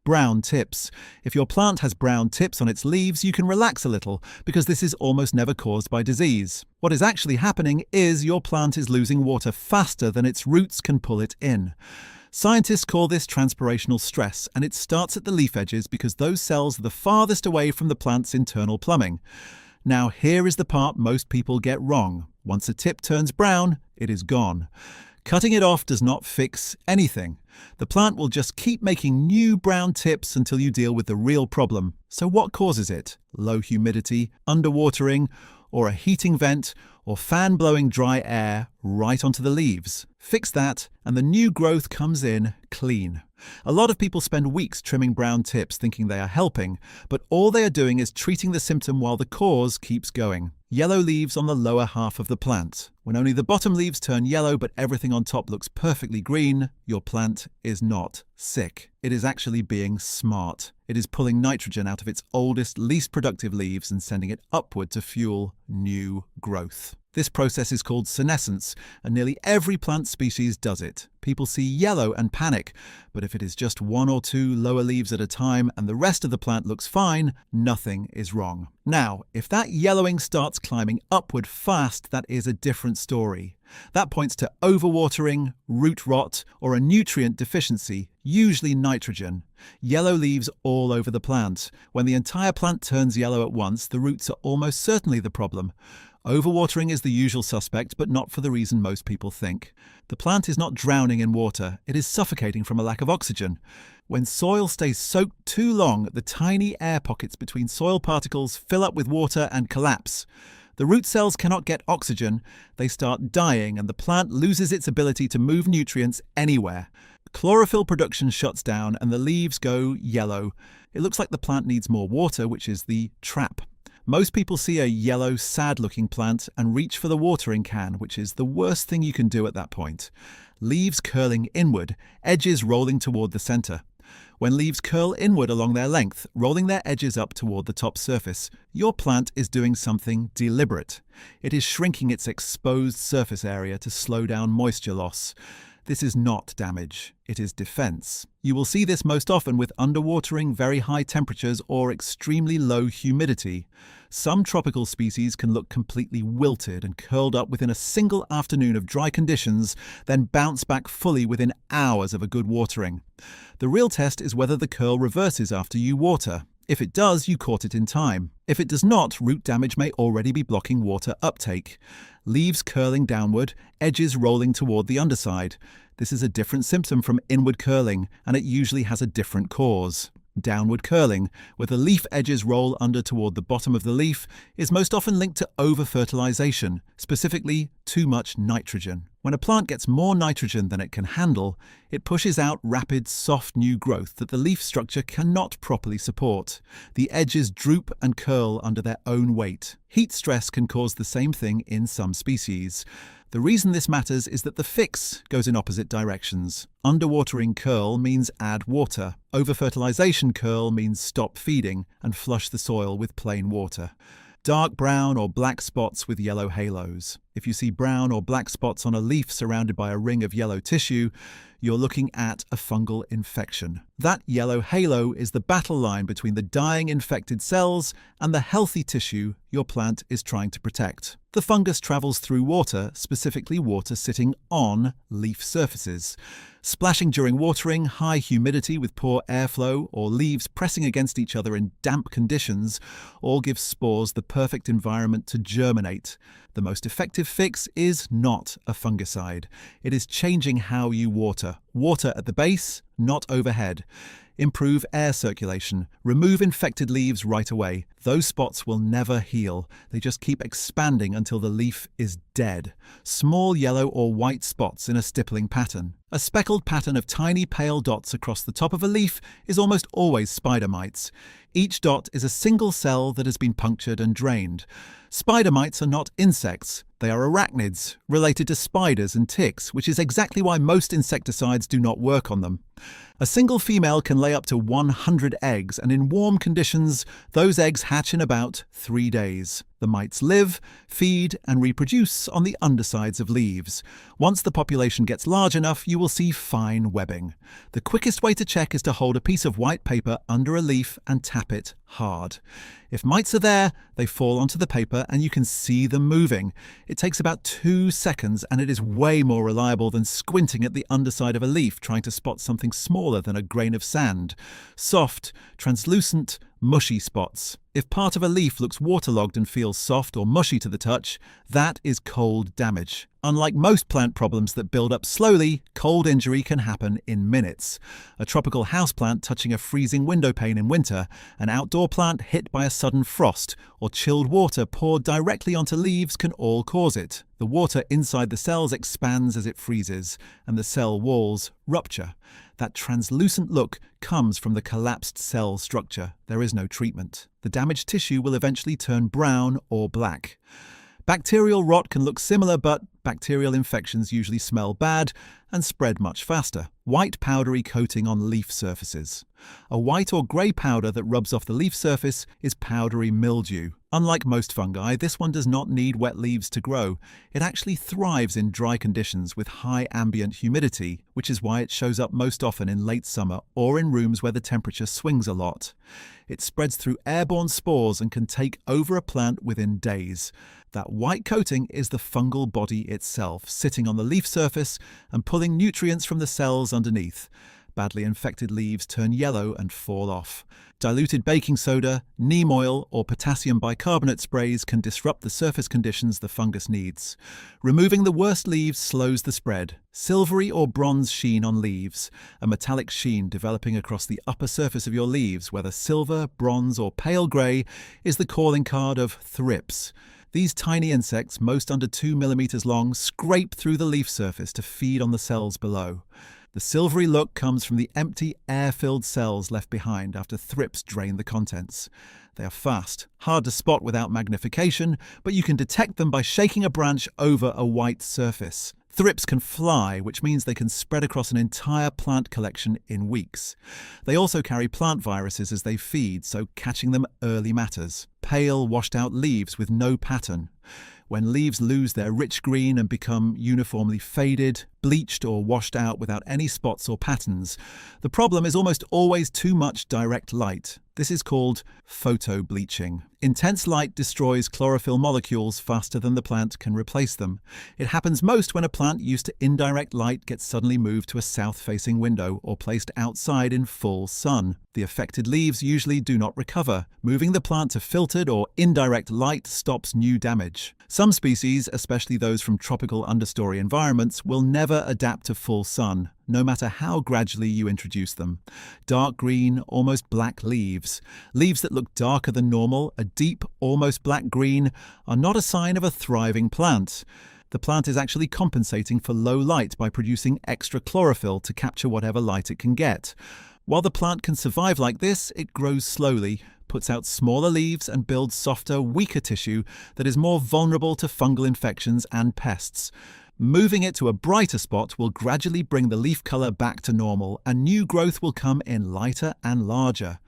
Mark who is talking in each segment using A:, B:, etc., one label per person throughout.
A: Brown tips. If your plant has brown tips on its leaves, you can relax a little because this is almost never caused by disease. What is actually happening is your plant is losing water faster than its roots can pull it in. Scientists call this transpirational stress, and it starts at the leaf edges because those cells are the farthest away from the plant's internal plumbing. Now, here is the part most people get wrong. Once a tip turns brown, it is gone. Cutting it off does not fix anything. The plant will just keep making new brown tips until you deal with the real problem. So what causes it? Low humidity, underwatering, or a heating vent, or fan blowing dry air right onto the leaves. Fix that, and the new growth comes in clean. A lot of people spend weeks trimming brown tips thinking they are helping, but all they are doing is treating the symptom while the cause keeps going. Yellow leaves on the lower half of the plant. When only the bottom leaves turn yellow but everything on top looks perfectly green, your plant is not sick. It is actually being smart. It is pulling nitrogen out of its oldest, least productive leaves and sending it upward to fuel new growth. This process is called senescence, and nearly every plant species does it. People see yellow and panic, but if it is just one or two lower leaves at a time and the rest of the plant looks fine, nothing is wrong. Now, if that yellowing starts climbing upward fast, that is a different story. That points to overwatering, root rot, or a nutrient deficiency, usually nitrogen. Yellow leaves all over the plant. When the entire plant turns yellow at once, the roots are almost certainly the problem. Overwatering is the usual suspect, but not for the reason most people think. The plant is not drowning in water, it is suffocating from a lack of oxygen. When soil stays soaked too long, the tiny air pockets between soil particles fill up with water and collapse. The root cells cannot get oxygen, they start dying, and the plant loses its ability to move nutrients anywhere. Chlorophyll production shuts down and the leaves go yellow. It looks like the plant needs more water, which is the trap. Most people see a yellow, sad-looking plant and reach for the watering can, which is the worst thing you can do at that point. Leaves curling inward, edges rolling toward the center. When leaves curl inward along their length, rolling their edges up toward the top surface, your plant is doing something deliberate. It is shrinking its exposed surface area to slow down moisture loss. This is not damage, it is defense. You will see this most often with underwatering, very high temperatures, or extremely low humidity. Some tropical species can look completely wilted and curled up within a single afternoon of dry conditions, then bounce back fully within hours of a good watering. The real test is whether the curl reverses after you water. If it does, you caught it in time. If it does not, root damage may already be blocking water uptake. Leaves curling downward, edges rolling toward the underside. This is a different symptom from inward curling, and it usually has a different cause. Downward curling, where the leaf edges roll under toward the bottom of the leaf, is most often linked to over-fertilization, specifically too much nitrogen. When a plant gets more nitrogen than it can handle, it pushes out rapid, soft new growth that the leaf structure cannot properly support. The edges droop and curl under their own weight. Heat stress can cause the same thing in some species. The reason this matters is that the fix goes in opposite directions. Underwatering curl means add water. Over-fertilization curl means stop feeding and flush the soil with plain water. Dark brown or black spots with yellow halos. If you see brown or black spots on a leaf surrounded by a ring of yellow tissue, you're looking at a fungal infection. That yellow halo is the battle line between the dying infected cells and the healthy tissue your plant is trying to protect. The fungus travels through water, specifically water sitting on leaf surfaces. Splashing during watering, high humidity with poor airflow, or leaves pressing against each other in damp conditions all give spores the perfect environment to germinate. The most effective fix is not a fungicide. It is changing how you water. Water at the base, not overhead. Improve air circulation. Remove infected leaves right away. Those spots will never heal. They just keep expanding until the leaf is dead. Small yellow or white spots in a stippling pattern. A speckled pattern of tiny pale dots across the top of a leaf is almost always spider mites. Each dot is a single cell that has been punctured and drained. Spider mites are not insects. They are arachnids, related to spiders and ticks, which is exactly why most insecticides do not work on them. A single female can lay up to 100 eggs, and in warm conditions, those eggs hatch in about 3 days. The mites live, feed, and reproduce on the undersides of leaves. Once the population gets large enough, you will see fine webbing. The quickest way to check is to hold a piece of white paper under a leaf and tap it hard. If mites are there, they fall onto the paper and you can see them moving. It takes about 2 seconds, and it is way more reliable than squinting at the underside of a leaf trying to spot something smaller than a grain of sand. Soft, translucent, mushy spots. If part of a leaf looks waterlogged and feels soft or mushy to the touch, that is cold damage. Unlike most plant problems that build up slowly, cold injury can happen in minutes. A tropical houseplant touching a freezing window pane in winter, an outdoor plant hit by a sudden frost, or chilled water poured directly onto leaves can all cause it. The water inside the cells expands as it freezes, and the cell walls rupture. That translucent look comes from the collapsed cell structure. There is no treatment. The damaged tissue will eventually turn brown or black. Bacterial rot can look similar, but bacterial infections usually smell bad and spread much faster. White powdery coating on leaf surfaces. A white or grey powder that rubs off the leaf surface is powdery mildew. Unlike most fungi, this one does not need wet leaves to grow. It actually thrives in dry conditions with high ambient humidity, which is why it shows up most often in late summer or in rooms where the temperature swings a lot. It spreads through airborne spores and can take over a plant within days. That white coating is the fungal body itself, sitting on the leaf surface and pulling nutrients from the cells underneath. Badly infected leaves turn yellow and fall off. Diluted baking soda, neem oil, or potassium bicarbonate sprays can disrupt the surface conditions the fungus needs. Removing the worst leaves slows the spread. Silvery or bronze sheen on leaves, a metallic sheen developing across the upper surface of your leaves, whether silver, bronze, or pale grey, is the calling card of thrips. These tiny insects, most under 2 millimeters long, scrape through the leaf surface to feed on the cells below. The silvery look comes from the empty, air-filled cells left behind after thrips drain the contents. They are fast, hard to spot without magnification, but you can detect them by shaking a branch over a white surface. Thrips can fly, which means they can spread across an entire plant collection in weeks. They also carry plant viruses as they feed, so catching them early matters. Pale, washed-out leaves with no pattern. When leaves lose their rich green and become uniformly faded, bleached or washed out without any spots or patterns, the problem is almost always too much direct light. This is called photobleaching. Intense light destroys chlorophyll molecules faster than the plant can replace them. It happens most when a plant used to indirect light gets suddenly moved to a south-facing window or placed outside in full sun. The affected leaves usually do not recover. Moving the plant to filtered or indirect light stops new damage. Some species, especially those from tropical understory environments, will never adapt to full sun, no matter how gradually you introduce them. Dark green, almost black leaves. Leaves that look darker than normal, a deep, almost black green, are not a sign of a thriving plant. The plant is actually compensating for low light by producing extra chlorophyll to capture whatever light it can get. While the plant can survive like this, it grows slowly, puts out smaller leaves and builds softer, weaker tissue that is more vulnerable to fungal infections and pests. Moving it to a brighter spot will gradually bring the leaf colour back to normal, and new growth will come in lighter and larger.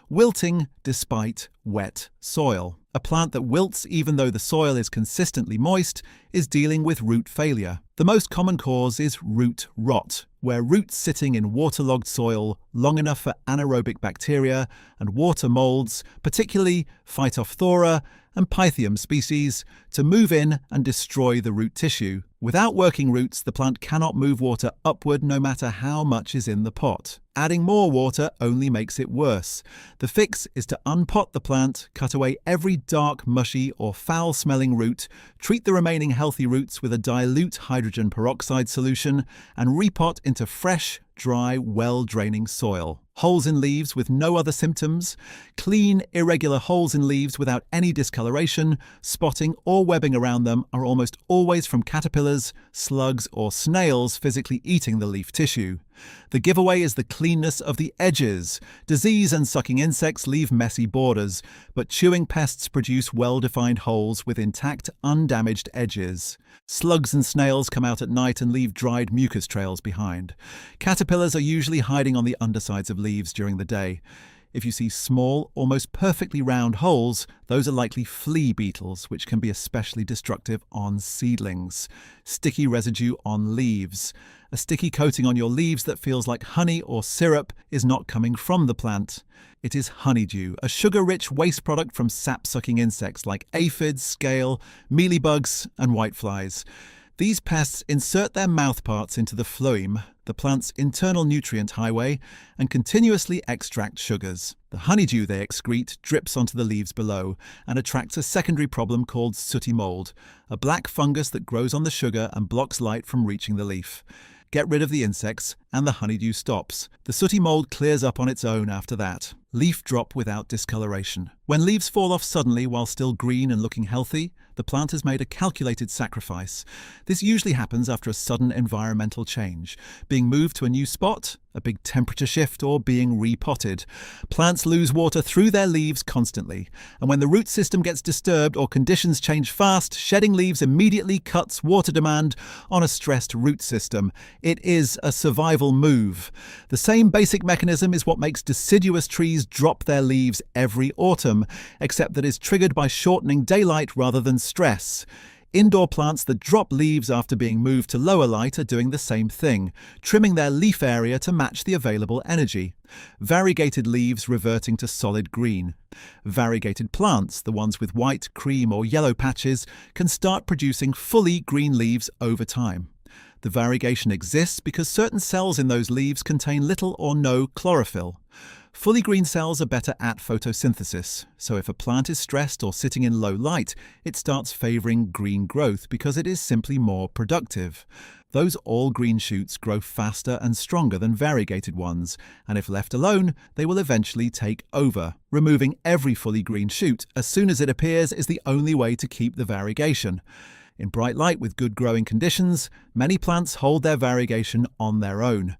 A: Wilting despite wet soil. A plant that wilts even though the soil is consistently moist is dealing with root failure. The most common cause is root rot, where roots sitting in waterlogged soil long enough for anaerobic bacteria and water molds, particularly Phytophthora and Pythium species, to move in and destroy the root tissue. Without working roots, the plant cannot move water upward no matter how much is in the pot. Adding more water only makes it worse. The fix is to unpot the plant, cut away every dark, mushy or foul-smelling root, treat the remaining healthy roots with a dilute hydrogen peroxide solution, and repot into fresh, dry, well-draining soil. Holes in leaves with no other symptoms. Clean, irregular holes in leaves without any discoloration, spotting or webbing around them are almost always from caterpillars, slugs or snails physically eating the leaf tissue. The giveaway is the cleanness of the edges. Disease and sucking insects leave messy borders, but chewing pests produce well-defined holes with intact, undamaged edges. Slugs and snails come out at night and leave dried mucus trails behind. Caterpillars are usually hiding on the undersides of leaves during the day. If you see small, almost perfectly round holes, those are likely flea beetles, which can be especially destructive on seedlings. Sticky residue on leaves. A sticky coating on your leaves that feels like honey or syrup is not coming from the plant. It is honeydew, a sugar-rich waste product from sap-sucking insects like aphids, scale, mealybugs, and whiteflies. These pests insert their mouthparts into the phloem, the plant's internal nutrient highway, and continuously extract sugars. The honeydew they excrete drips onto the leaves below and attracts a secondary problem called sooty mold, a black fungus that grows on the sugar and blocks light from reaching the leaf. Get rid of the insects, and the honeydew stops. The sooty mold clears up on its own after that. Leaf drop without discoloration. When leaves fall off suddenly while still green and looking healthy, the plant has made a calculated sacrifice. This usually happens after a sudden environmental change, being moved to a new spot, a big temperature shift, or being repotted. Plants lose water through their leaves constantly, and when the root system gets disturbed or conditions change fast, shedding leaves immediately cuts water demand on a stressed root system. It is a survival move. The same basic mechanism is what makes deciduous trees drop their leaves every autumn, except that is triggered by shortening daylight rather than stress. Indoor plants that drop leaves after being moved to lower light are doing the same thing, trimming their leaf area to match the available energy. Variegated leaves reverting to solid green. Variegated plants, the ones with white, cream or yellow patches, can start producing fully green leaves over time. The variegation exists because certain cells in those leaves contain little or no chlorophyll. Fully green cells are better at photosynthesis, so if a plant is stressed or sitting in low light, it starts favoring green growth because it is simply more productive. Those all-green shoots grow faster and stronger than variegated ones, and if left alone, they will eventually take over. Removing every fully green shoot as soon as it appears is the only way to keep the variegation. In bright light with good growing conditions, many plants hold their variegation on their own.